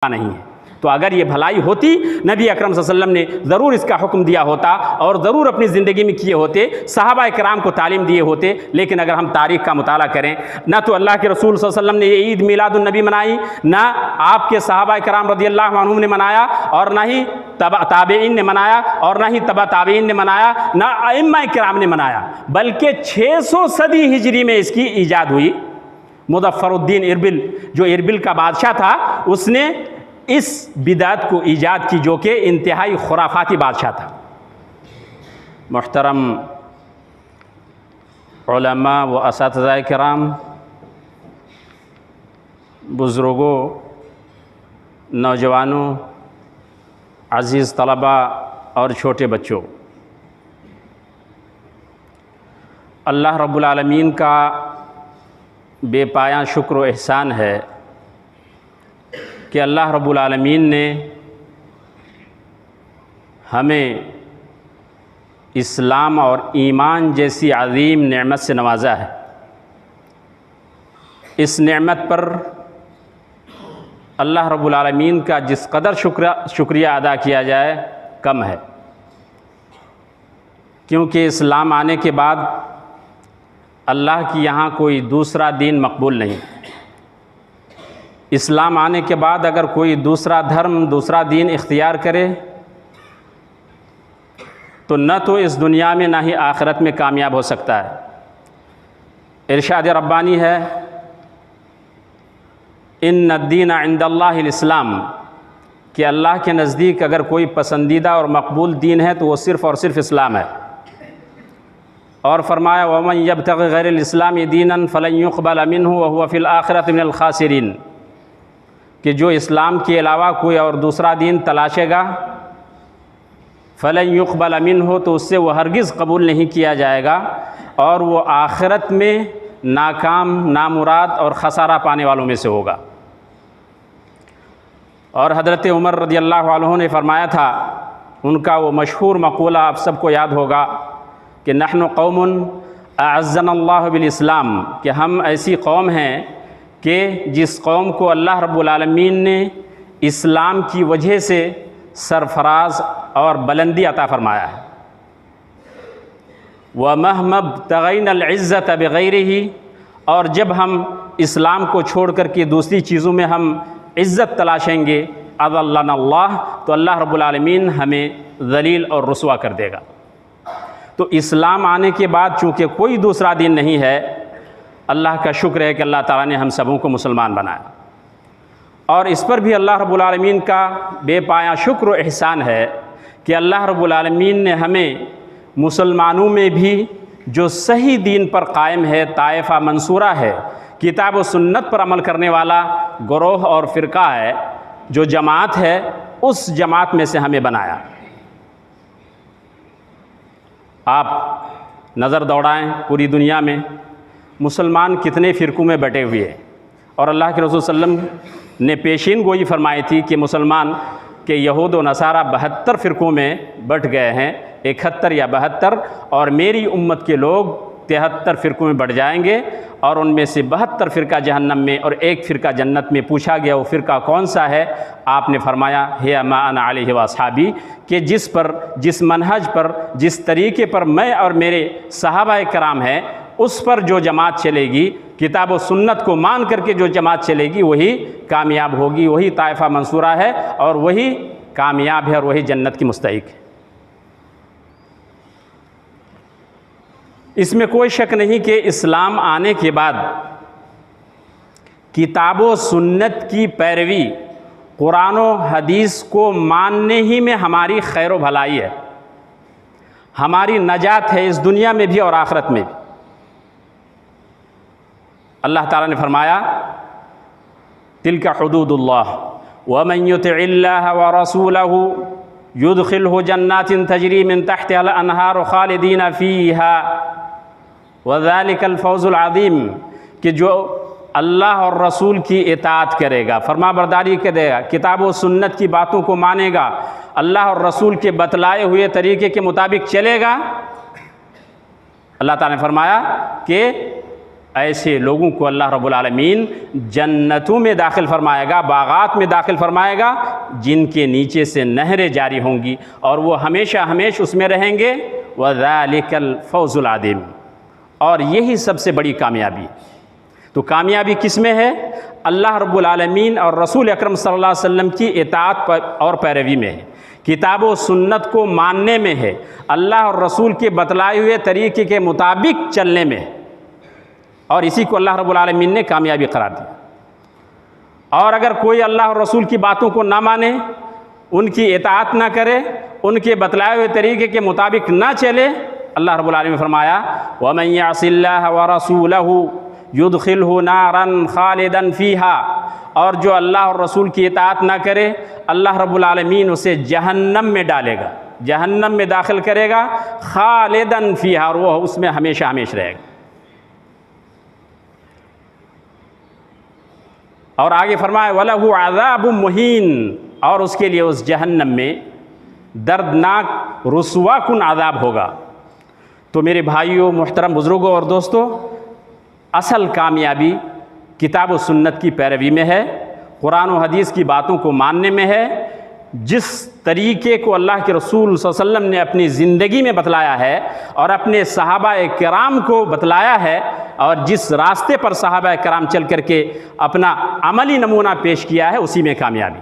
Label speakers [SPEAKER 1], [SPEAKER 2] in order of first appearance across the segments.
[SPEAKER 1] नहीं है। तो अगर ये भलाई होती नबी अकरम सल्लल्लाहु अलैहि वसल्लम ने ज़रूर इसका हुक्म दिया होता और ज़रूर अपनी ज़िंदगी में किए होते, सहाबा किराम को तालीम दिए होते। लेकिन अगर हम तारीख़ का मुताला करें, ना तो अल्लाह के रसूल सल्लल्लाहु अलैहि वसल्लम ने ये ईद मिलादुन नबी मनाई, ना आपके सहाबा किराम रज़ियल्लाहु अन्हुम ने मनाया, और ना ही ताबईन ने मनाया, और ना ही तबा ताबईन ने मनाया, ना अइम्मा किराम ने मनाया, बल्कि 600 सदी हिजरी में इसकी ईजाद हुई। मुज़फ़्फ़रुद्दीन इरबिल, जो इरबिल का बादशाह था, उसने इस बिदात को ईजाद की, जो कि इंतहाई खुराफाती बादशाह था। मुहतरम उलमा व असातिज़ा किराम, बुज़ुर्गों, नौजवानों, अज़ीज़ तलबा और छोटे बच्चों, अल्लाह रब्बुल आलमीन का बेपाया शुक्र व एहसान है कि अल्लाह रब्बुल आलमीन ने हमें इस्लाम और ईमान जैसी अज़ीम नेमत से नवाज़ा है। इस नेमत पर अल्लाह रब्बुल आलमीन का जिस कदर शुक्रिया अदा किया जाए कम है, क्योंकि इस्लाम आने के बाद अल्लाह की यहाँ कोई दूसरा दीन मकबूल नहीं। इस्लाम आने के बाद अगर कोई दूसरा धर्म, दूसरा दीन इख्तियार करे तो न तो इस दुनिया में ना ही आखिरत में कामयाब हो सकता है। इरशाद रब्बानी है, इन्न दीन इंदल्लाहिल इस्लाम, कि अल्लाह के नज़दीक अगर कोई पसंदीदा और मकबूल दीन है तो वो सिर्फ़ और सिर्फ इस्लाम है। और फरमाया, वमन यब्तग़ि गैरल इस्लामी दीनन फलन युक़बल मिन्हु व हुवा फ़िल आखिरति मिनल ख़ासिरीन, कि जो इस्लाम के अलावा कोई और दूसरा दीन तलाशेगा, फलन युक़बल मिन्हु, तो उससे वो हरगिज़ कबूल नहीं किया जाएगा और वो आखिरत में नाकाम, नामुराद और खसारा पाने वालों में से होगा। और हज़रत उमर रज़ियल्लाहु अन्हु ने फरमाया था, उनका वो मशहूर मक़ूला आप सबको याद होगा कि नहनु कौमुन अअज़्ज़नल्लाहु बिल इस्लाम, कि हम ऐसी कौम हैं कि जिस कौम को अल्लाह रब्बुल आलमीन ने इस्लाम की वजह से सरफराज और बुलंदी अता फरमाया है। व महमब्तग़ैनल इज़्ज़त बिग़ैरिही, और जब हम इस्लाम को छोड़ कर के दूसरी चीज़ों में हम इज़्ज़त तलाशेंगे, अज़ल्लनल्लाह, तो अल्लाह रब्बुल आलमीन हमें ज़लील और रुस्वा कर देगा। तो इस्लाम आने के बाद चूँकि कोई दूसरा दीन नहीं है, अल्लाह का शुक्र है कि अल्लाह ताला ने हम सबों को मुसलमान बनाया। और इस पर भी अल्लाह रब्बुल आलमीन का बेपाया शुक्र व एहसान है कि अल्लाह रब्बुल आलमीन ने हमें मुसलमानों में भी जो सही दीन पर कायम है, ताइफ़ा मंसूरा है, किताब व सुन्नत पर अमल करने वाला गिरोह और फ़िरका है, जो जमात है, उस जमात में से हमें बनाया। आप नज़र दौड़ाएं पूरी दुनिया में मुसलमान कितने फ़िरक़ों में बटे हुए हैं, और अल्लाह के रसूल सल्लल्लाहु अलैहि वसल्लम ने पेशीन गोई फरमाई थी कि मुसलमान के यहूद व नसारा 72 फ़िरक़ों में बट गए हैं, 71 या 72, और मेरी उम्मत के लोग 73 फ़िरक़ों में बढ़ जाएंगे, और उनमें से 72 फ़िरका जहन्नम में और 1 फ़िरका जन्नत में। पूछा गया वो फ़िरका कौन सा है? आपने फरमाया, हिया मा अना अलैहि व अस्हाबी, कि जिस पर, जिस मनहज पर, जिस तरीके पर मैं और मेरे सहाबा कराम हैं, उस पर जो जमात चलेगी, किताब व सुन्नत को मान करके जो जमात चलेगी, वही कामयाब होगी, वही ताइफ़ा मंसूरा है और वही कामयाब है और वही जन्नत की मुस्तहिक है। इसमें कोई शक नहीं कि इस्लाम आने के बाद किताब व सुन्नत की पैरवी, कुरान व हदीस को मानने ही में हमारी खैर व भलाई है, हमारी नजात है इस दुनिया में भी और आखिरत में भी। अल्लाह ताला ने फरमाया, तिल्का हुदूदुल्लाह व मन युतिइल्लाह व रसूलहु युदखिलहु जन्नातिन तजरी मिन तहतिहल अनहार खालिदीन फ़ीहा व ज़ालिकल फ़ौज़ुल अज़ीम, कि जो अल्लाह और रसूल की इताअत करेगा, फरमाबरदारी करेगा, किताब व सुन्नत की बातों को मानेगा, अल्लाह और रसूल के बतलाए हुए तरीके के मुताबिक चलेगा, अल्लाह ताला ने फरमाया कि ऐसे लोगों को अल्लाह रब्बुल आलमीन जन्नतों में दाखिल फरमाएगा, बागात में दाखिल फरमाएगा, जिनके नीचे से नहरें जारी होंगी और वो हमेशा हमेशा उसमें रहेंगे। वज़ालिकल फ़ौज़ुल अज़ीम, और यही सबसे बड़ी कामयाबी। तो कामयाबी किस में है? अल्लाह रब्बुल आलमीन और रसूल अकरम सल्लल्लाहु अलैहि वसल्लम की इताअत पर और पैरवी में है, किताब व सुन्नत को मानने में है, अल्लाह और रसूल के बतलाए हुए तरीके के मुताबिक चलने में है, और इसी को अल्लाह रब्बुल आलमीन ने कामयाबी करार दिया। और अगर कोई अल्लाह और रसूल की बातों को ना माने, उनकी इताअत ना करे, उनके बतलाए हुए तरीके के मुताबिक ना चले, अल्लाह रब्बुल आलमीन ने फरमाया वमन यअसिल्लाह व रसूलहु युदखिलहु नारन खालिदन फ़ीहा, और जो अल्लाह और रसूल की इताअत ना करे, अल्लाह रब्बुल आलमीन उसे जहन्नम में डालेगा, जहन्नम में दाखिल करेगा, खालिदन फ़ीहा, और वो उसमें हमेशा हमेशा रहेगा। और आगे फरमाए वलहु अज़ाबुम मुहीन, और उसके लिए उस जहन्नम में दर्दनाक रुस्वा कुन अज़ाब होगा। तो मेरे भाइयों, मुहतरम बुज़ुर्गों और दोस्तों, असल कामयाबी किताब व सुन्नत की पैरवी में है, कुरान व हदीस की बातों को मानने में है। जिस तरीके को अल्लाह के रसूल सल्लल्लाहु अलैहि वसल्लम ने अपनी ज़िंदगी में बतलाया है और अपने सहाबाए किराम को बतलाया है, और जिस रास्ते पर सहाबाए किराम चल करके अपना अमली नमूना पेश किया है, उसी में कामयाबी।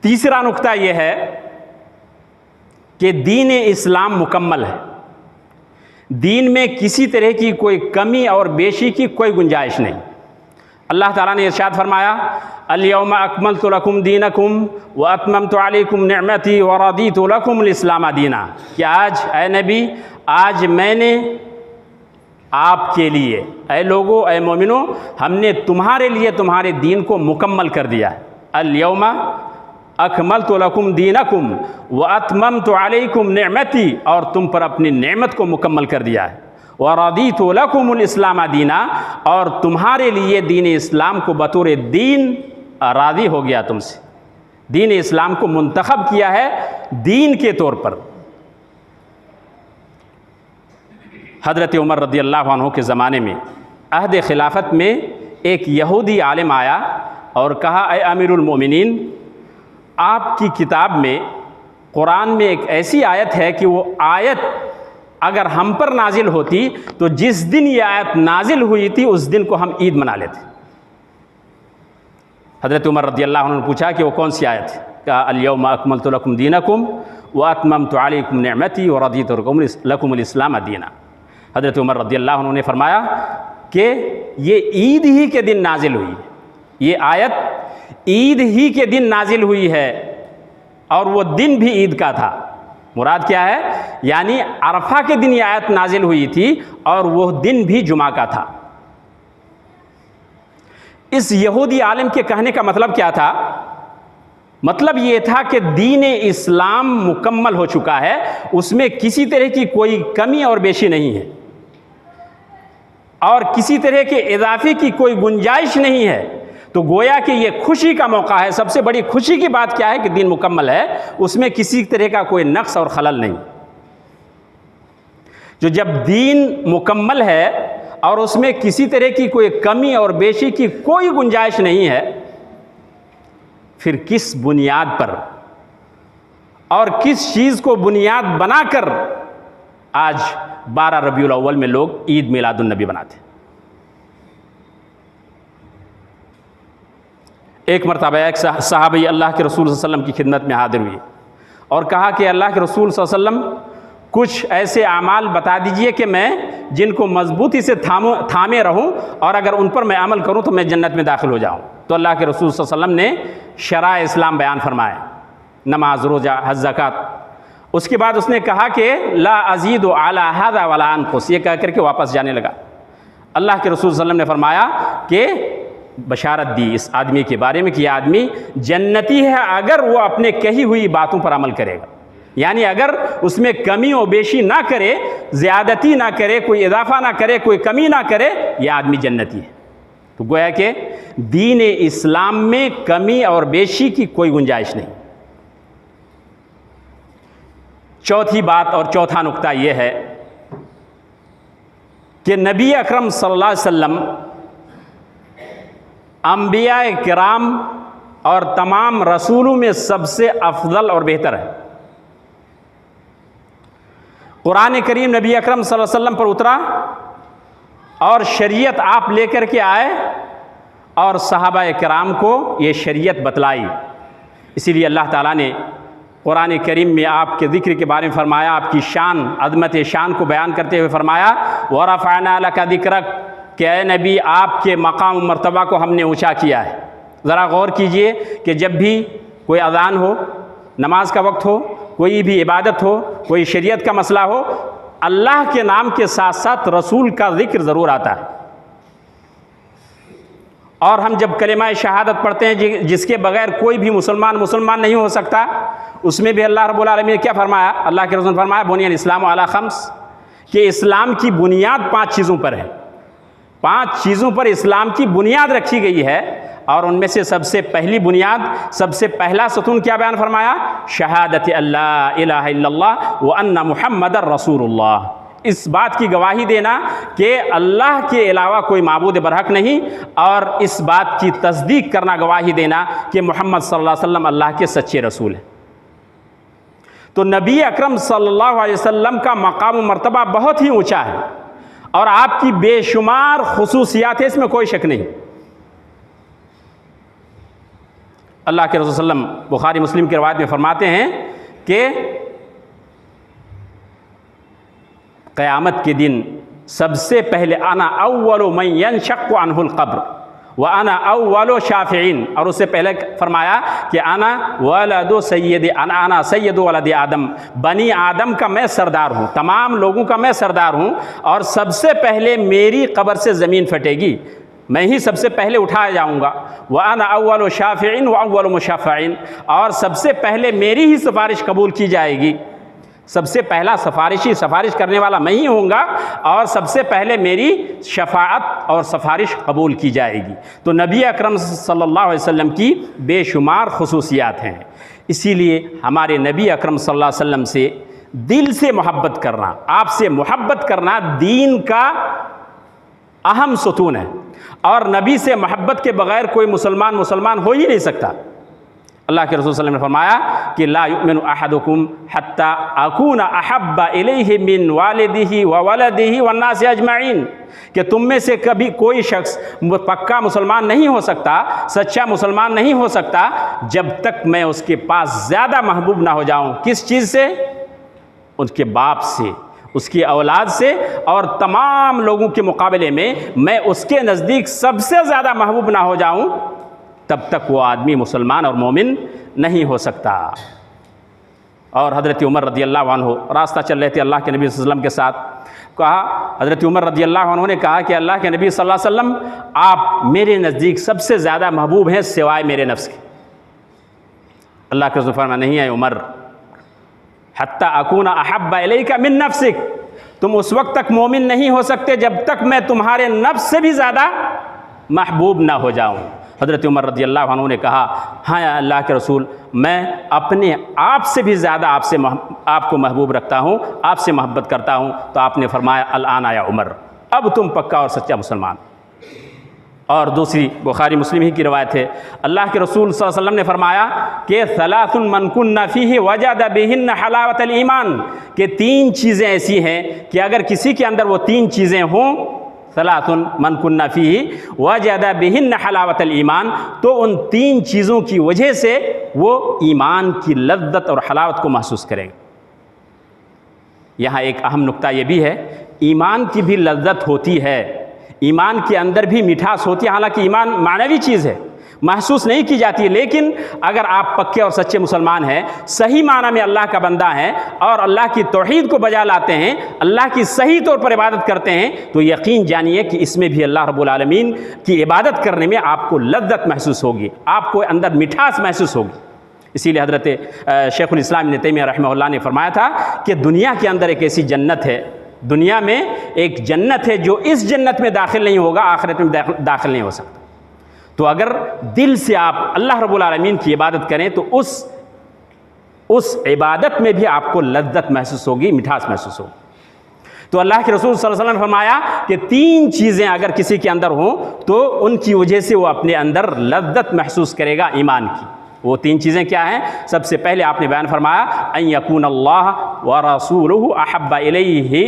[SPEAKER 1] तीसरा नुक्ता यह है कि दीन इस्लाम मुकम्मल है, दीन में किसी तरह की कोई कमी और बेशी की कोई गुंजाइश नहीं। अल्लाह ताला ने इरशाद फरमाया अल-यौमा अकमलतु लकुम दीनकुम व अतममतु अलैकुम निअमती व रदीतु लकुमुल इस्लाम दीना, कि आज ऐ नबी, आज मैंने आपके लिए, ऐ लोगो, ऐ मोमिनो, हमने तुम्हारे लिए तुम्हारे दीन को मुकम्मल कर दिया। अल-यौमा अकमलतु लकुम दीनकुम व अतममतु अलैकुम निअमती, और तुम पर अपनी नेमत को मुकम्मल कर दिया है। व रदीतु लकुमुल इस्लाम दीना, और तुम्हारे लिए दीन इस्लाम को बतौर दीन राज़ी हो गया तुमसे, दीन इस्लाम को मुंतखब किया है दीन के तौर पर। हज़रत उमर रज़ियल्लाहु अन्हु के ज़माने में अहद खिलाफत में एक यहूदी आलिम आया और कहा ऐ अमीरुल मोमिनीन, आपकी किताब में, कुरान में एक ऐसी आयत है कि वो आयत अगर हम पर नाजिल होती तो जिस दिन ये आयत नाजिल हुई थी उस दिन को हम ईद मना लेते। हज़रत उमर रज़ियल्लाहु अन्हु ने पूछा कि वो कौन सी आयत है? कहा अल-यौमा अकमलतु लकुम दीनकुम व अतममतु अलैकुम निअमती व रदीतु लकुमुल इस्लाम दीना। हज़रत उमर रज़ियल्लाहु अन्हु ने फरमाया कि ये ईद ही के दिन नाजिल हुई, ये आयत ईद ही के दिन नाजिल हुई है, और वो दिन भी ईद का था। मुराद क्या है? यानी अरफा के दिन ये आयत नाजिल हुई थी और वो दिन भी जुमा का था। इस यहूदी आलिम के कहने का मतलब क्या था? मतलब ये था कि दीन इस्लाम मुकम्मल हो चुका है, उसमें किसी तरह की कोई कमी और बेशी नहीं है, और किसी तरह के इजाफे की कोई गुंजाइश नहीं है। तो गोया कि ये खुशी का मौका है। सबसे बड़ी खुशी की बात क्या है कि दीन मुकम्मल है, उसमें किसी तरह का कोई नक्स और खलल नहीं। जो जब दीन मुकम्मल है और उसमें किसी तरह की कोई कमी और बेशी की कोई गुंजाइश नहीं है, फिर किस बुनियाद पर और किस चीज़ को बुनियाद बनाकर आज 12 रबीउल अव्वल में लोग ईद मिलादुन नबी बनाते। एक मरतबा एक सहाबी अल्लाह के रसूल सल्लल्लाहु अलैहि वसल्लम की खिदमत में हाजिर हुई और कहा कि अल्लाह के रसूल सल्लल्लाहु अलैहि वसल्लम, कुछ ऐसे आमाल बता दीजिए कि मैं जिनको मजबूती से थामे रहूं और अगर उन पर मैं अमल करूं तो मैं जन्नत में दाखिल हो जाऊं। तो अल्लाह के रसूल सल्लल्लाहु अलैहि वसल्लम ने शराए इस्लाम बयान फरमाए, नमाज, रोज़ा, हज, ज़कात। उसके बाद उसने कहा कि ला अज़ीदु अला हाज़ा वला अनक़ुस, ये कह करके वापस जाने लगा। अल्लाह के रसूल सल्लल्लाहु अलैहि वसल्लम ने फरमाया कि बशारत दी इस आदमी के बारे में कि यह आदमी जन्नती है अगर वो अपने कही हुई बातों पर अमल करेगा, यानी अगर उसमें कमी और बेशी ना करे, ज़्यादती ना करे, कोई इजाफा ना करे, कोई कमी ना करे, यह आदमी जन्नती है। तो गोया कि दीन इस्लाम में कमी और बेशी की कोई गुंजाइश नहीं। चौथी बात और चौथा नुक्ता यह है कि नबी अकरम सल्लल्लाहु अलैहि वसल्लम अंबिया किराम और तमाम रसूलों में सबसे अफजल और बेहतर है। कुरान करीम नबी अकरम सल्लल्लाहु अलैहि वसल्लम पर उतरा और शरीयत आप लेकर के आए और सहाबा किराम को ये शरीयत बतलाई। इसीलिए अल्लाह ताला ने कुरान करीम में आपके ज़िक्र के बारे में फरमाया, आपकी शान अज़मत शान को बयान करते हुए फरमाया व रफ़अना लका ज़िक्रक, कि ऐ नबी आपके मकाम मर्तबा को हमने ऊँचा किया है। ज़रा गौर कीजिए कि जब भी कोई अज़ान हो, नमाज का वक्त हो, कोई भी इबादत हो, कोई शरीयत का मसला हो, अल्लाह के नाम के साथ साथ रसूल का ज़िक्र ज़रूर आता है। और हम जब कलिमा शहादत पढ़ते हैं जिसके बगैर कोई भी मुसलमान नहीं हो सकता, उसमें भी अल्लाह रब्बुल आलमीन ने क्या फरमाया, अल्लाह के रसूल ने फरमाया बुनियाल इस्लाम अला खम्स, कि इस्लाम की बुनियाद 5 चीज़ों पर है। 5 चीज़ों पर इस्लाम की बुनियाद रखी गई है और उनमें से सबसे पहली बुनियाद, सबसे पहला सतून क्या बयान फरमाया, शहादत अल्लाह इलाहा इल्लल्लाह व अन्ना मुहम्मदर रसूलुल्लाह। इस बात की गवाही देना कि अल्लाह के अलावा कोई माबूद बरहक नहीं, और इस बात की तस्दीक करना, गवाही देना कि मोहम्मद सल्लल्लाहु अलैहि वसल्लम अल्लाह के सच्चे रसूल हैं। तो नबी अकरम सल्लल्लाहु अलैहि वसल्लम का मकाम मर्तबा बहुत ही ऊंचा है और आपकी बेशुमार खुसूसियात है, इसमें कोई शक नहीं। अल्लाह के रसूल सल्लम बुखारी मुस्लिम की रवायत में फरमाते हैं कि क़यामत के दिन सबसे पहले आना अव्वलु मन यनशक्कु अन्हुल क़ब्र व आना अव्वलु शाफ़िईन, और उससे पहले फरमाया कि आना सैयदु वलद आदम, बनी आदम का मैं सरदार हूँ, तमाम लोगों का मैं सरदार हूँ, और सबसे पहले मेरी कब्र से ज़मीन फटेगी, मैं ही सबसे पहले उठाया जाऊँगा। व अना अव्वलु शाफ़िईन व अव्वलु मुशफ़्फ़ईन, और सबसे पहले मेरी ही सिफारिश कबूल की जाएगी, सबसे पहला सिफारिश करने वाला मैं ही होऊंगा और सबसे पहले मेरी शफाअत और सिफारिश कबूल की जाएगी। तो नबी अकरम सल्लल्लाहु अलैहि वसल्लम की बेशुमार खुसूसियात हैं। इसीलिए हमारे नबी अकरम सल्लल्लाहु अलैहि वसल्लम से दिल से मोहब्बत करना, आपसे मोहब्बत करना दीन का अहम सतून है, और नबी से मोहब्बत के बग़ैर कोई मुसलमान हो ही नहीं सकता। अल्लाह के रसूल सल्लल्लाहु अलैहि वसल्लम ने फरमाया कि ला युमिनु अहदुकुम हत्ता अकूना अहब्बा इलैहि मिन वालिदिही व वलदिही वन्नासि अजमईन, कि तुम में से कभी कोई शख्स पक्का मुसलमान नहीं हो सकता, सच्चा मुसलमान नहीं हो सकता, जब तक मैं उसके पास ज़्यादा महबूब ना हो जाऊँ। किस चीज़ से? उसके बाप से, उसकी औलाद से, और तमाम लोगों के मुकाबले में मैं उसके नज़दीक सबसे ज़्यादा महबूब ना हो जाऊँ, तब तक वो आदमी मुसलमान और मोमिन नहीं हो सकता। और हज़रत उमर रज़ियल्लाहु अन्हु रास्ता चल रहे थे अल्लाह के नबी सल्लल्लाहु अलैहि वसल्लम के साथ, कहा हज़रत उमर रज़ियल्लाहु अन्हु ने कहा कि अल्लाह के नबी सल्लल्लाहु अलैहि वसल्लम आप मेरे नज़दीक सबसे ज़्यादा महबूब हैं सिवाय मेरे नफ्स के। अल्लाह के रसूल फरमाया नहीं है उमर, हत्ता अकूना अहब्बा इलैका मिन नफ्सिक, तुम उस वक्त तक मोमिन नहीं हो सकते जब तक मैं तुम्हारे नफ्स से भी ज़्यादा महबूब ना हो जाऊँ। हज़रत उमर रज़ियल्लाहु अन्हु ने कहा हाँ या अल्लाह के रसूल, मैं अपने आप से भी ज़्यादा आपको महबूब रखता हूँ, आपसे मोहब्बत करता हूँ। तो आपने फरमाया अल-आन या उमर, अब तुम पक्का और सच्चा मुसलमान। और दूसरी बुखारी मुस्लिम ही की रवायत है, अल्लाह के रसूल सल्लल्लाहु अलैहि वसल्लम ने फरमाया कि सलासुन मन कुन्ना फीहि वजदा बिहिन्न हलावतल ईमान, कि 3 चीज़ें ऐसी हैं कि अगर किसी के अंदर वो 3 चीज़ें हों, सलासुन मन कुन्ना फीहि वजदा बिहिन्न हलावतल ईमान, तो उन 3 चीज़ों की वजह से वो ईमान की लज्जत और हलावत को महसूस करेंगे। यहाँ एक अहम नुक्ता ये भी है, ईमान की भी लज्जत होती है, ईमान के अंदर भी मिठास होती है। हालांकि ईमान मानवी चीज़ है, महसूस नहीं की जाती है, लेकिन अगर आप पक्के और सच्चे मुसलमान हैं, सही माना में अल्लाह का बंदा हैं और अल्लाह की तौहीद को बजा लाते हैं, अल्लाह की सही तौर पर इबादत करते हैं, तो यकीन जानिए कि इसमें भी अल्लाह रब्बुल आलमीन की इबादत करने में आपको लज्जत महसूस होगी, आपको अंदर मिठास महसूस होगी। इसीलिए हज़रत शेखुल इस्लाम इब्न तैमिया रहमहुल्लाह ने फरमाया था कि दुनिया के अंदर एक ऐसी जन्नत है, दुनिया में एक जन्नत है जो इस जन्नत में दाखिल नहीं होगा, आखिरत में दाखिल नहीं हो सकता। तो अगर दिल से आप अल्लाह रब्बुल आलमीन की इबादत करें तो उस इबादत में भी आपको लज्जत महसूस होगी, मिठास महसूस होगी। तो अल्लाह के रसूल सल्लल्लाहु अलैहि वसल्लम ने फरमाया कि 3 चीज़ें अगर किसी के अंदर हों तो उनकी वजह से वो अपने अंदर लज्जत महसूस करेगा ईमान की। वो 3 चीज़ें क्या हैं? सबसे पहले आपने बयान फरमाया अन यकून अल्लाह व रसूलुहु अहब्बा इलैहि,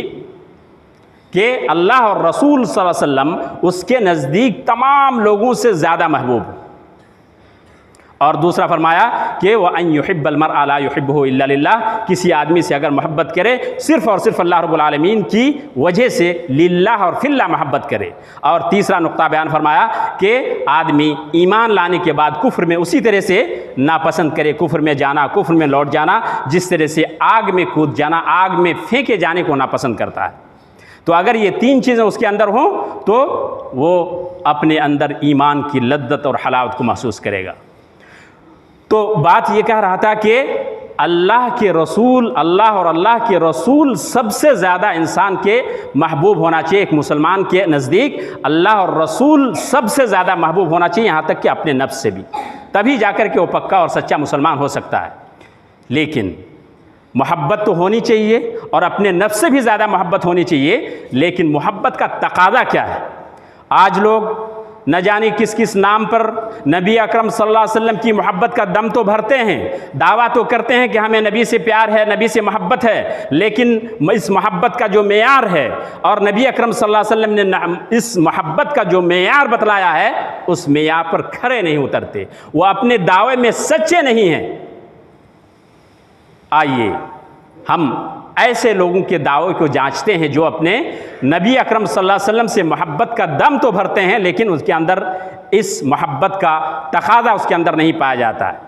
[SPEAKER 1] कि अल्लाह और रसूल सल्लल्लाहु अलैहि वसल्लम उसके नज़दीक तमाम लोगों से ज़्यादा महबूब। और दूसरा फरमाया कि वह अन युहिब्बल मरअ ला युहिब्बुहु इल्ला लिल्लाह, किसी आदमी से अगर मोहब्बत करे सिर्फ़ और सिर्फ अल्लाह रब्बुल आलमीन की वजह से, लिल्लाह और फिल्लाह मोहब्बत करे। और तीसरा नुक्ता बयान फरमाया कि आदमी ईमान लाने के बाद कुफ्र में उसी तरह से नापसंद करे, कुफ्र में जाना, कुफ्र में लौट जाना, जिस तरह से आग में कूद जाना, आग में फेंके जाने को नापसंद करता है। तो अगर ये 3 चीज़ें उसके अंदर हों तो वो अपने अंदर ईमान की लद्दत और हलावत को महसूस करेगा। तो बात ये कह रहा था कि अल्लाह के रसूल, अल्लाह और अल्लाह के रसूल सबसे ज़्यादा इंसान के महबूब होना चाहिए। एक मुसलमान के नज़दीक अल्लाह और रसूल सबसे ज़्यादा महबूब होना चाहिए, यहाँ तक कि अपने नफ्स से भी, तभी जाकर के वो पक्का और सच्चा मुसलमान हो सकता है। लेकिन मोहब्बत तो होनी चाहिए और अपने नफ्स से भी ज़्यादा मोहब्बत होनी चाहिए, लेकिन मोहब्बत का तकाज़ा क्या है? आज लोग न जाने किस किस नाम पर नबी अकरम सल्लल्लाहु अलैहि वसल्लम की मोहब्बत का दम तो भरते हैं, दावा तो करते हैं कि हमें नबी से प्यार है, नबी से मोहब्बत है, लेकिन इस मोहब्बत का जो मेयार है और नबी अकरम सल्लल्लाहु अलैहि वसल्लम ने इस मोहब्बत का जो मेयार बतलाया है उस मेयार पर खरे नहीं उतरते, वो अपने दावे में सच्चे नहीं हैं। आइए हम ऐसे लोगों के दावे को जांचते हैं जो अपने नबी अकरम सल्लल्लाहु अलैहि वसल्लम से मोहब्बत का दम तो भरते हैं, लेकिन उसके अंदर इस मोहब्बत का तकाज़ा उसके अंदर नहीं पाया जाता है।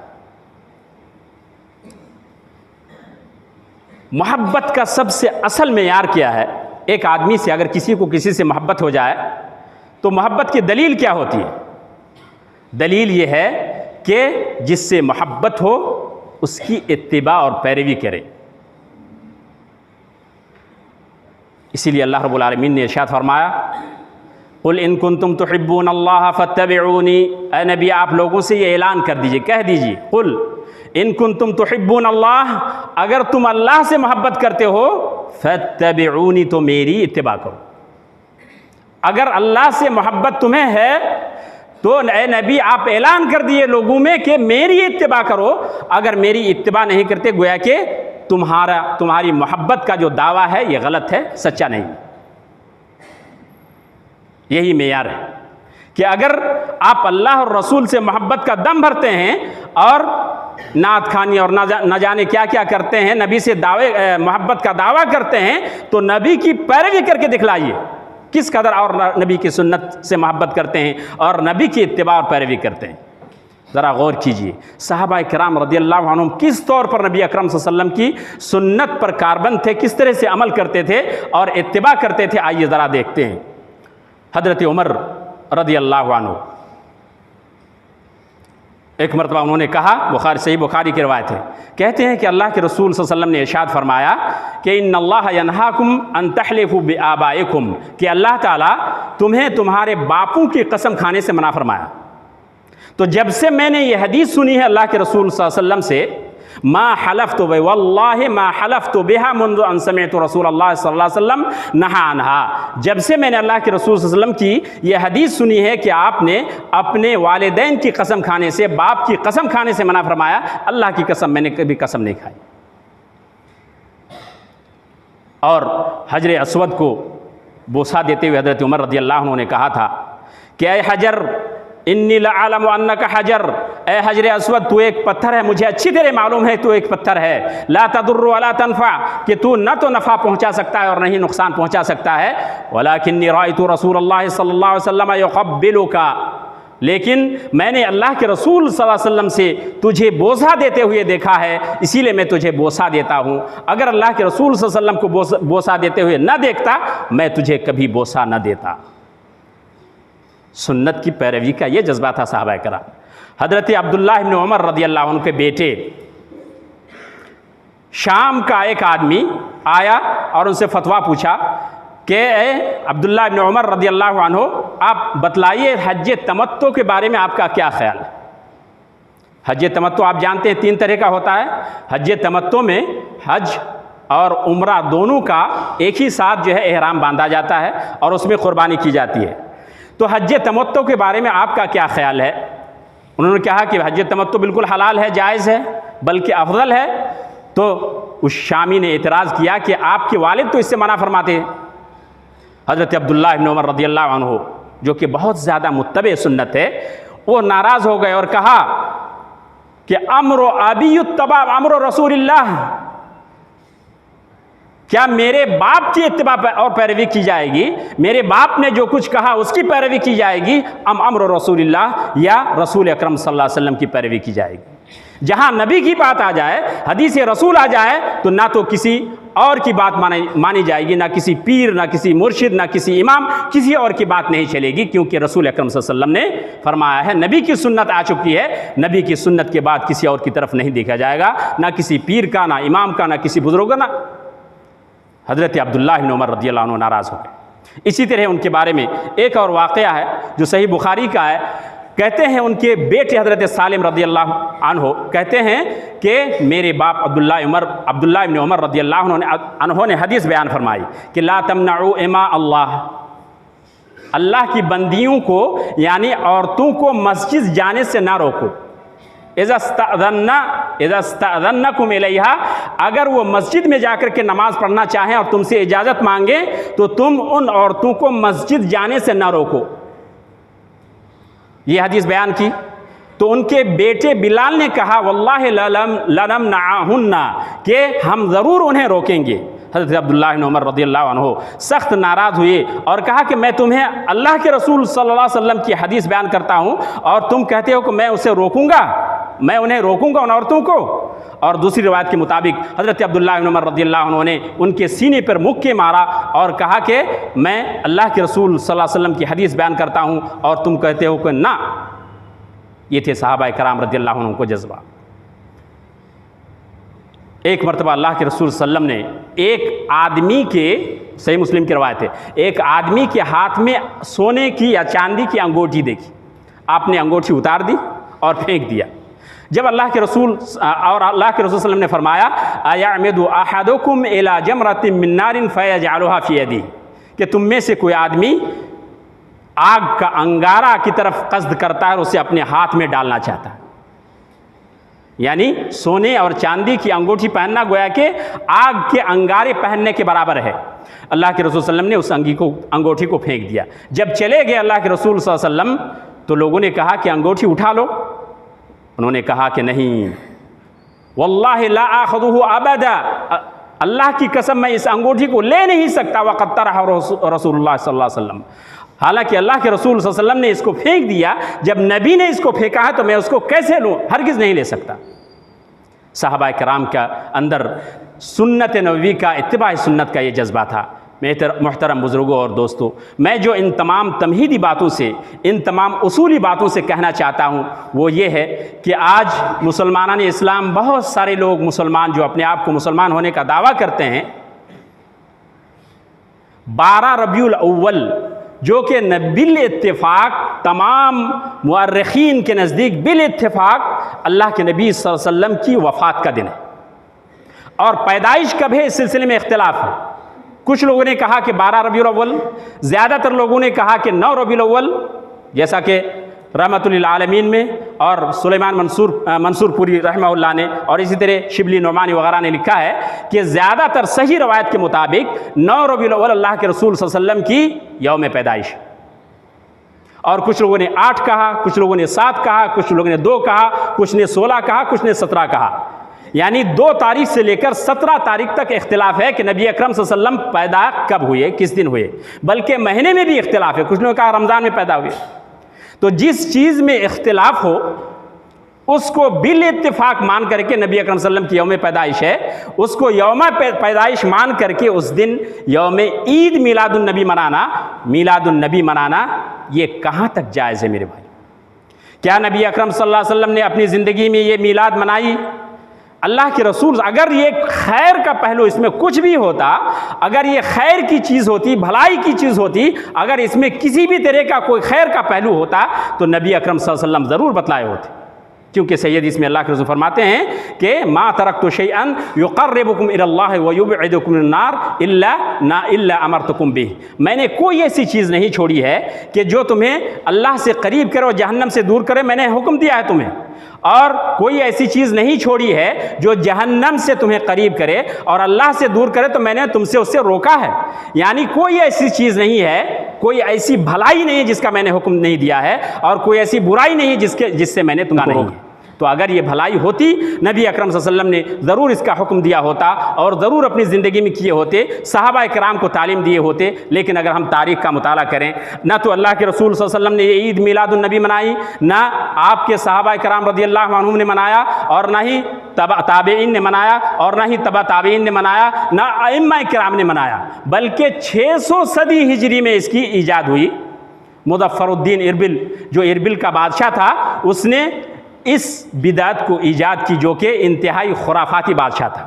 [SPEAKER 1] मोहब्बत का सबसे असल मेयार क्या है? एक आदमी से अगर किसी को किसी से मोहब्बत हो जाए तो मोहब्बत की दलील क्या होती है? दलील ये है कि जिससे मोहब्बत हो उसकी इत्तिबा और पैरवी करे। इसीलिए अल्लाह रब्बुल आलमीन ने इरशाद फरमाया कुल इन कुंतुम तुहिब्बून अल्लाह फत्तबिऊनी, ऐ नबी आप लोगों से ये ऐलान कर दीजिए, कह दीजिए कुल इन कुंतुम तुहिब्बून अल्लाह, अगर तुम अल्लाह से मोहब्बत करते हो फत्तबिऊनी, तो मेरी इत्तिबा करो। अगर अल्लाह से मोहब्बत तुम्हें है तो ए नबी आप ऐलान कर दिए लोगों में कि मेरी इत्तिबा करो। अगर मेरी इत्तिबा नहीं करते गोया कि तुम्हारी मोहब्बत का जो दावा है ये गलत है, सच्चा नहीं। यही मेयार है कि अगर आप अल्लाह और रसूल से मोहब्बत का दम भरते हैं और नात खानी और न जाने क्या क्या करते हैं, नबी से मोहब्बत का दावा करते हैं, तो नबी की पैरवी करके दिखलाइए किस कदर और नबी की सुन्नत से मोहब्बत करते हैं और नबी की इत्तिबा और पैरवी करते हैं। ज़रा गौर कीजिए सहाबा किराम रज़ियल्लाहु अन्हुम किस तौर पर नबी अकरम सल्लल्लाहु अलैहि वसल्लम की सुन्नत पर कारबंद थे, किस तरह से अमल करते थे और इत्तिबा करते थे। आइए ज़रा देखते हैं। हज़रत उमर रज़ियल्लाहु अन्हु एक मरतबा उन्होंने कहा, सही बुखारी की रवायत है, कहते हैं कि अल्लाह के रसूल सल्लल्लाहु अलैहि वसल्लम ने इरशाद फरमाया कि इन्नल्लाह यनहाकुम अन तहलिफू बिआबाइकुम, कि अल्लाह ताला तुम्हें तुम्हारे बापों की कसम खाने से मना फरमाया। तो जब से मैंने ये हदीस सुनी है अल्लाह के रसूल सल्लल्लाहु अलैहि वसल्लम से, मा हलफ़्तु वल्लाहि मा हलफ़्तु बिहा मुंज़ अन समिअतु रसूलल्लाह सल्लल्लाहु अलैहि वसल्लम नहा अन्हा, जब से मैंने अल्लाह के रसूल सल्लल्लाहु अलैहि वसल्लम की यह हदीस सुनी है कि आपने अपने वालिदैन की कसम खाने से, बाप की कसम खाने से मना फरमाया, अल्लाह की कसम मैंने कभी कसम नहीं खाई। और हजर अस्वद को बोसा देते हुए हज़रत उमर रज़ियल्लाहु अन्हु ने कहा था कि ऐ हजर इन्नी लअलमु अन्नका हजर, ए हजर अस्वद तू एक पत्थर है, मुझे अच्छी तरह मालूम है तू एक पत्थर है। ला तदुर्रु वला तनफा, कि तू न तो नफ़ा पहुँचा सकता है और न ही नुकसान पहुँचा सकता है। वलाकिन्नी रायतु रसूलल्लाह सल्लल्लाहु अलैहि वसल्लम युक़ब्बिलुका, लेकिन मैंने अल्लाह के रसूल सल्लल्लाहु अलैहि वसल्लम से तुझे बोसा देते हुए देखा है, इसीलिए मैं तुझे बोसा देता हूँ। अगर अल्लाह के रसूल सल्लल्लाहु अलैहि वसल्लम को बोसा देते हुए न देखता, मैं तुझे कभी बोसा न देता। सुन्नत की पैरवी का ये जज्बा था सहाबा किराम। हज़रत अब्दुल्लाह इब्न उमर रज़ियल्लाहु अन्हु के बेटे, शाम का एक आदमी आया और उनसे फतवा पूछा कि अब्दुल्लाह इब्न उमर रज़ियल्लाहु अन्हु, आप बतलाइए हज तमत्तु के बारे में आपका क्या ख्याल है। हज तमत्तु आप जानते हैं 3 तरह का होता है। हज तमत्तु में हज और उम्रा दोनों का एक ही साथ जो है एहराम बांधा जाता है और उसमें क़ुरबानी की जाती है। तो हज तमत्तु के बारे में आपका क्या ख्याल है? उन्होंने कहा कि हज तमत्तु बिल्कुल हलाल है, जायज़ है, बल्कि अफजल है। तो उस शामी ने एतराज़ किया कि आपके वालिद तो इससे मना फरमाते हैं। हज़रत अब्दुल्लाह इब्न उमर रज़ियल्लाहु अन्हु, जो कि बहुत ज़्यादा मुत्तबे सुन्नत है, वो नाराज़ हो गए और कहा कि अम्र अबीयुत्तबा अम्र रसूलिल्लाह, क्या मेरे बाप की इत्तिबा और पैरवी की जाएगी, मेरे बाप ने जो कुछ कहा उसकी पैरवी की जाएगी, अम्र रसूलिल्लाह, या रसूल अकरम सल्लल्लाहु अलैहि वसल्लम की पैरवी की जाएगी? जहाँ नबी की बात आ जाए, हदीस रसूल आ जाए, तो ना तो किसी और की बात मानी जाएगी, ना किसी पीर, ना किसी मुर्शिद, ना किसी इमाम, किसी और की बात नहीं चलेगी, क्योंकि रसूल अकरम सल्लल्लाहु अलैहि वसल्लम ने फरमाया है, नबी की सुन्नत आ चुकी है, नबी की सुन्नत के बाद किसी और की तरफ नहीं देखा जाएगा, ना किसी पीर का, ना इमाम का, ना किसी बुजुर्ग का। ना हज़रत अब्दुल्लाह इब्न उमर रज़ियल्लाहु अन्हु नाराज़ हो गए। इसी तरह उनके बारे में एक और वाक़या है जो सही बुखारी का है। कहते हैं उनके बेटे हज़रत सालिम रज़ियल्लाहु अन्हु कहते हैं कि मेरे बाप अब्दुल्लाह इब्न उमर रज़ियल्लाहु अन्हु ने हदीस बयान फरमाई कि ला तमनउ इमा अल्लाह, अल्लाह की बंदियों को यानी औरतों को मस्जिद जाने से ना रोको। इज़ास्तअज़न्नकुम इलैहा, अगर वो मस्जिद में जाकर के नमाज़ पढ़ना चाहें और तुमसे इजाज़त मांगे तो तुम उन औरतों को मस्जिद जाने से ना रोको। ये हदीस बयान की तो उनके बेटे बिलाल ने कहा वल्लाहि लनमनअहुन्ना, कि हम ज़रूर उन्हें रोकेंगे। हज़रत अब्दुल्लाह इब्न उमर रज़ियल्लाहु अन्हु सख्त नाराज़ हुए और कहा कि मैं तुम्हें अल्लाह के रसूल सल्लल्लाहु अलैहि वसल्लम की हदीस बयान करता हूँ और तुम कहते हो कि मैं उसे रोकूंगा, मैं उन्हें रोकूंगा उन औरतों को। और दूसरी रिवायत के मुताबिक हज़रत अब्दुल्लाह इब्न उमर रज़ियल्लाहु अन्हु ने उनके सीने पर मुक्के मारा और कहा कि मैं अल्लाह के रसूल सल्लल्लाहु अलैहि वसल्लम की हदीस बयान करता हूँ और तुम कहते हो कि ना। ये थे सहाबा कराम रज़ियल्लाहु अन्हुम को जज्बा। एक मरतबा अल्लाह के रसूल सल्लम ने एक आदमी के, सही मुस्लिम की रवायत है, एक आदमी के हाथ में सोने की या चांदी की अंगूठी देखी। आपने अंगूठी उतार दी और फेंक दिया। जब अल्लाह के रसूल सल्लम ने फरमाया अयअमिदु अहदुकुम इला जमरतिन मिन नारिन फयजअलुहा फी यदी, कि तुम में से कोई आदमी आग का अंगारा की तरफ कस्द करता है और उसे अपने हाथ में डालना चाहता है। यानी सोने और चांदी की अंगूठी पहनना गोया के आग के अंगारे पहनने के बराबर है। अल्लाह के रसूल सल्लम ने उस अंगूठी को फेंक दिया। जब चले गए अल्लाह के रसूल सल्लम तो लोगों ने कहा कि अंगूठी उठा लो। उन्होंने कहा कि नहीं, वल्लाहि ला आखुदुहु अबदा, अल्लाह की कसम मैं इस अंगूठी को ले नहीं सकता। वक़द तरहा रसूलुल्लाह सल्लल्लाहु अलैहि वसल्लम, हालांकि अल्लाह के रसूल सल्लल्लाहु अलैहि वसल्लम ने इसको फेंक दिया। जब नबी ने इसको फेंका है तो मैं उसको कैसे लूँ, हरगिज़ नहीं ले सकता। सहाबा कराम का अंदर सुन्नत नबवी का, इत्तिबा सुन्नत का ये जज्बा था। मोहतरम बुज़ुर्गों और दोस्तों, मैं जो इन तमाम तमहीदी बातों से, इन तमाम उसूली बातों से कहना चाहता हूँ वो ये है कि आज मुसलमानान इस्लाम, बहुत सारे लोग मुसलमान जो अपने आप को मुसलमान होने का दावा करते हैं, 12 रबीउल अव्वल जो कि बिल इत्तिफाक तमाम मुअर्रिखीन के नज़दीक बिल इत्तिफाक अल्लाह के नबी सल्लल्लाहु अलैहि वसल्लम की वफ़ात का दिन है। और पैदाइश कब है इस सिलसिले में इख्तिलाफ है। कुछ लोगों ने कहा कि 12 रबीउल अव्वल, ज़्यादातर लोगों ने कहा कि 9 रबीउल अव्वल, जैसा कि रहमतुल लिल आलमीन में और सुलेमान मंसूरपुरी रहमहुल्लाह ने और इसी तरह शिबली नोमानी वगैरह ने लिखा है कि ज़्यादातर सही रवायत के मुताबिक 9 रबीउल अव्वल अल्लाह के रसूल सल्लल्लाहु अलैहि वसल्लम की यौम पैदाइश। और कुछ लोगों ने 8 कहा, कुछ लोगों ने 7 कहा, कुछ लोगों ने 2 कहा, कुछ ने 16 कहा, कुछ ने 17 कहा। यानी 2 तारीख से लेकर 17 तारीख तक इख्तिलाफ है कि नबी अकरम सल्लल्लाहु अलैहि वसल्लम पैदा कब हुए, किस दिन हुए। बल्कि महीने में भी इख्तिलाफ है। कुछ ने कहा रमज़ान में पैदा हुए। तो जिस चीज़ में इख्तिलाफ हो उसको बिल इत्तिफाक मान करके नबी अकरम सल्लल्लाहु अलैहि वसल्लम की यौम पैदाइश है, उसको यौम पैदाइश मान करके उस दिन यौम ईद मीलादुन नबी मनाना ये कहाँ तक जायज़ है मेरे भाई? क्या नबी अकरम सल्लल्लाहु अलैहि वसल्लम ने अपनी ज़िंदगी में ये मीलाद मनाई? अल्लाह के रसूल, अगर ये खैर का पहलू इसमें कुछ भी होता, अगर ये खैर की चीज़ होती, भलाई की चीज़ होती, अगर इसमें किसी भी तरह का कोई खैर का पहलू होता तो नबी अकरम सल्लल्लाहु अलैहि वसल्लम ज़रूर बतलाए होते। क्योंकि सैयद इसमें अल्लाह के रसूल फरमाते हैं कि मा तरक्तु शैअन युक़र्रिबुकुम इलल्लाह व युबइदुकुम मिनन्नार इल्ला अमरतुकुम बिह। मैंने कोई ऐसी चीज़ नहीं छोड़ी है कि जो तुम्हें अल्लाह से करीब करे और जहन्नम से दूर करे, मैंने हुक्म दिया है तुम्हें। और कोई ऐसी चीज़ नहीं छोड़ी है जो जहन्नम से तुम्हें करीब करे और अल्लाह से दूर करे, तो मैंने तुमसे उससे रोका है। यानी कोई ऐसी चीज़ नहीं है, कोई ऐसी भलाई नहीं है जिसका मैंने हुक्म नहीं दिया है, और कोई ऐसी बुराई नहीं है जिससे मैंने तुमको रोका। तो अगर ये भलाई होती, नबी अकरम सल्लल्लाहु अलैहि वसल्लम ने ज़रूर इसका हुक्म दिया होता और ज़रूर अपनी ज़िंदगी में किए होते, सहाबा कराम को तालीम दिए होते। लेकिन अगर हम तारीख़ का मुताला करें, ना तो अल्लाह के रसूल सल्लल्लाहु अलैहि वसल्लम ने ये ईद मिलादुन नबी मनाई, ना आपके सहाबा कराम रज़ियल्लाहु अन्हुम ने मनाया, और ना ही ताबेईन ने मनाया, और ना ही तबा ताबेईन ने मनाया, ना अइम्मा किराम ने मनाया, बल्कि 600 सदी हिजरी में इसकी ईजाद हुई। मुज़फ़्फ़रुद्दीन इरबिल, जो इरबिल का बादशाह था, उसने इस बिदात को ईजाद की, जो कि इंतहाई खुराफाती बादशाह था।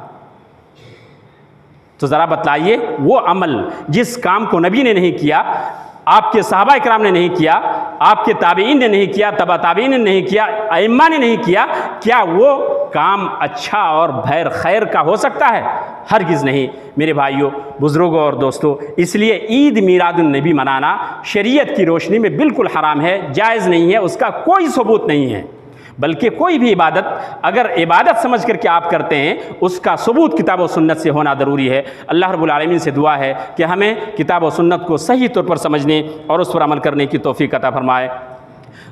[SPEAKER 1] तो ज़रा बतलाइए, वो अमल जिस काम को नबी ने नहीं किया, आपके सहाबा इकराम ने नहीं किया, आपके ताबीईन ने नहीं किया, तबा ताबीईन ने नहीं किया, अइम्मा ने नहीं किया, क्या वो काम अच्छा और खैर का हो सकता है? हरगिज़ नहीं। मेरे भाइयों, बुज़ुर्गों और दोस्तों, इसलिए ईद मीलादुन नबी मनाना शरीयत की रोशनी में बिल्कुल हराम है, जायज़ नहीं है, उसका कोई सबूत नहीं है। बल्कि कोई भी इबादत अगर इबादत समझ करके आप करते हैं, उसका सबूत किताब और सुन्नत से होना ज़रूरी है। अल्लाह रब्बुल आलमीन से दुआ है कि हमें किताब और सुन्नत को सही तौर पर समझने और उस पर अमल करने की तौफ़ीक़ अता फरमाए।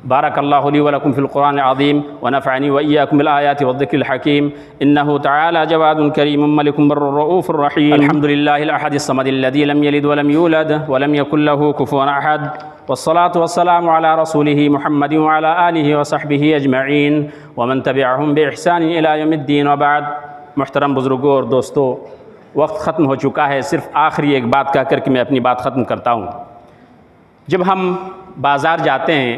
[SPEAKER 1] बारकल्लाहु ली व लकुम फ़िल क़ुरआनिल अज़ीम व नफ़अनी व इय्याकुम बिल आयाति व ज़िक्रिल हकीम। इन्नहु तआला जवादुन करीमुम मलिकुम बर्रऊफ़ुर रहीम। अल्हम्दुलिल्लाहिल अहदिस समदिल्लज़ी लम यलिद व लम यूलद व लम यकुल लहू कुफ़ुवन अहद। वस्सलातु वस्सलामु अला रसूलिही मुहम्मदिन व अला आलिहि व सहबिही अजमईन व मन तबिअहुम बिइहसान इला यौमिद्दीन व बाद। मुहतरम बुज़ुर्गों और दोस्तों, वक्त ख़त्म हो चुका है। सिर्फ़ आखिरी एक बात कह कर के मैं अपनी बात ख़त्म करता हूँ। जब हम बाज़ार जाते हैं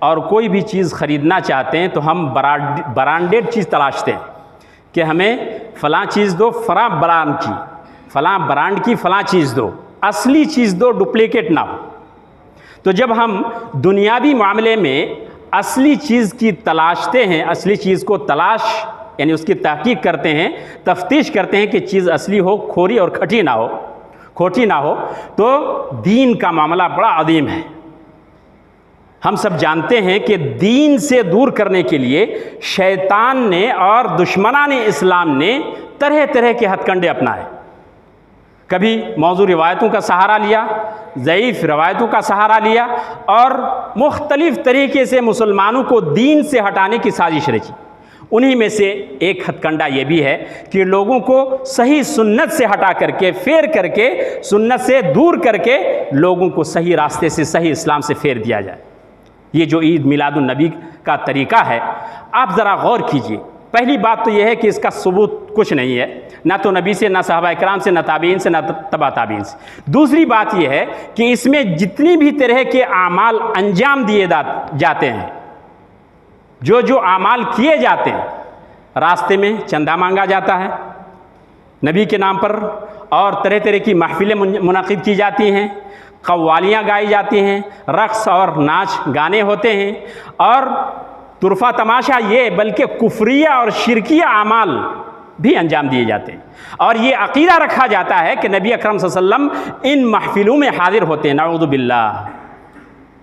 [SPEAKER 1] और कोई भी चीज़ ख़रीदना चाहते हैं, तो हम ब्रांडेड चीज़ तलाशते हैं कि हमें फ़लाँ चीज़ दो, फ़लाँ ब्रांड की, फ़लाँ ब्रांड की फ़लाँ चीज़ दो, असली चीज़ दो, डुप्लीकेट ना हो। तो जब हम दुनियावी मामले में असली चीज़ की तलाशते हैं, असली चीज़ को तलाश यानी उसकी तहकीक करते हैं, तफ्तीश करते हैं कि चीज़ असली हो, खोरी और खोटी ना हो, तो दीन का मामला बड़ा अदीम है। हम सब जानते हैं कि दीन से दूर करने के लिए शैतान ने और दुश्मनान इस्लाम ने तरह तरह के हथकंडे अपनाए। कभी मौजू रिवायतों का सहारा लिया, ज़ईफ़ रवायतों का सहारा लिया, और मुख्तलिफ़ तरीके से मुसलमानों को दीन से हटाने की साजिश रची। उन्हीं में से एक हथकंडा ये भी है कि लोगों को सही सुन्नत से हटा करके, फेर करके, सुन्नत से दूर करके लोगों को सही रास्ते से, सही इस्लाम से फेर दिया जाए। ये जो ईद मिलादुन नबी का तरीक़ा है, आप ज़रा गौर कीजिए। पहली बात तो यह है कि इसका सबूत कुछ नहीं है, ना तो नबी से, ना सहाबा इकराम से, ना ताबीन से, ना तबा ताबीन से। दूसरी बात यह है कि इसमें जितनी भी तरह के आमाल अंजाम दिए जाते हैं, जो आमाल किए जाते हैं, रास्ते में चंदा मांगा जाता है नबी के नाम पर, और तरह तरह की महफिलें मुनक़िद की जाती हैं, कव्वालियाँ गाई जाती हैं, रक़्स और नाच गाने होते हैं, और तुरफ़ा तमाशा ये बल्कि कुफ्रिया और शिरकिया आमाल भी अंजाम दिए जाते हैं। और ये अक़ीदा रखा जाता है कि नबी अकरम सल्लल्लाहु अलैहि वसल्लम इन महफिलों में हाजिर होते हैं। नऊज़ु बिल्लाह,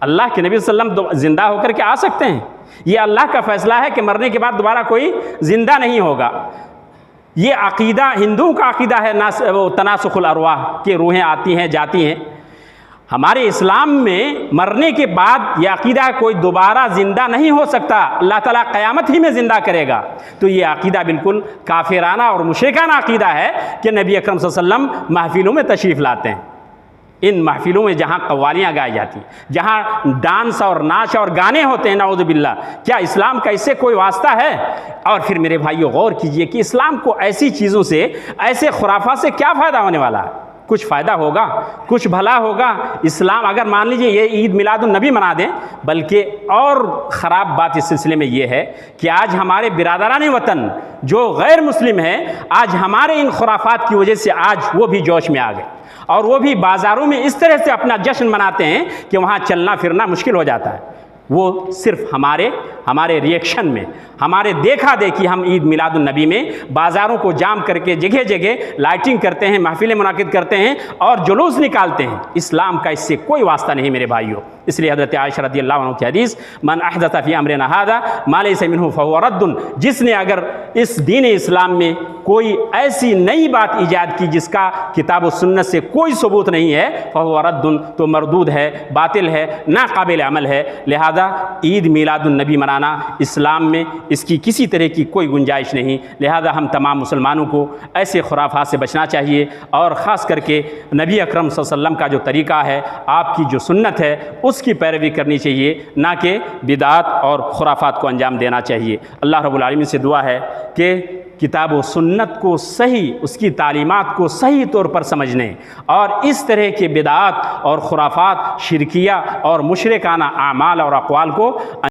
[SPEAKER 1] अल्लाह के नबी सल्लल्लाहु अलैहि वसल्लम ज़िंदा होकर के आ सकते हैं? ये अल्लाह का फ़ैसला है कि मरने के बाद दोबारा कोई ज़िंदा नहीं होगा। ये अक़ीदा हिंदुओं का अक़ीदा है, तनासुखुल अरवाह कि रूहें आती हैं जाती हैं। हमारे इस्लाम में मरने के बाद यह अक़ीदा कोई दोबारा ज़िंदा नहीं हो सकता, अल्लाह ताला क़यामत ही में ज़िंदा करेगा। तो ये अक़ीदा बिल्कुल काफिराना और मुशरिकाना अक़ीदा है कि नबी अकरम सल्लल्लाहु अलैहि वसल्लम महफिलों में तशरीफ़ लाते हैं। इन महफिलों में जहाँ कव्वालियाँ गाई जाती, जहाँ डांस और नाच और गाने होते हैं, नाऊज़ु बिल्लाह, क्या इस्लाम का इससे कोई वास्ता है? और फिर मेरे भाइयों गौर कीजिए कि इस्लाम को ऐसी चीज़ों से, ऐसे खुराफात से क्या फ़ायदा होने वाला है? कुछ फ़ायदा होगा, कुछ भला होगा? इस्लाम अगर मान लीजिए ये ईद मिलादुन नबी मना दें, बल्कि और ख़राब बात इस सिलसिले में ये है कि आज हमारे बिरादरान वतन जो गैर मुस्लिम हैं, आज हमारे इन खुराफात की वजह से आज वो भी जोश में आ गए, और वो भी बाज़ारों में इस तरह से अपना जश्न मनाते हैं कि वहाँ चलना फिरना मुश्किल हो जाता है। वो सिर्फ़ हमारे हमारे रिएक्शन में, हमारे देखा देखी हम ईद मिलादुन्नबी में बाज़ारों को जाम करके जगह जगह लाइटिंग करते हैं, महफिलें मुनाकिद करते हैं और जुलूस निकालते हैं। इस्लाम का इससे कोई वास्ता नहीं मेरे भाइयों। इसलिए हज़रत आयशा रज़ियल्लाहु अन्हा की हदीस, मन अहदथ फ़ी अमरिना हाज़ा मा लैसा मिन्हु फ़हुव रद्दुन, जिसने अगर इस दीन इस्लाम में कोई ऐसी नई बात ईजाद की जिसका किताब और सुन्नत से कोई सबूत नहीं है, फ़हुव रद्दुन, तो मरदूद है, बातिल है, नाक़ाबिल अमल है। लिहाजा ईद मिलादुन्नबी मनाना इस्लाम में इसकी किसी तरह की कोई गुंजाइश नहीं। लिहाजा हम तमाम मुसलमानों को ऐसे खुराफात से बचना चाहिए और ख़ास करके नबी अकरम सल्लल्लाहु अलैहि वसल्लम का जो तरीक़ा है, आपकी जो सुन्नत है, उसकी पैरवी करनी चाहिए, ना कि बिदात और खुराफात को अंजाम देना चाहिए। अल्लाह रब्बुल आलमीन से दुआ है कि किताब व सुन्नत को सही, उसकी तालीमात को सही तौर पर समझने और इस तरह के बिदात और खुराफात, शिरकिया और मुशरिकाना आमाल और अक़वाल को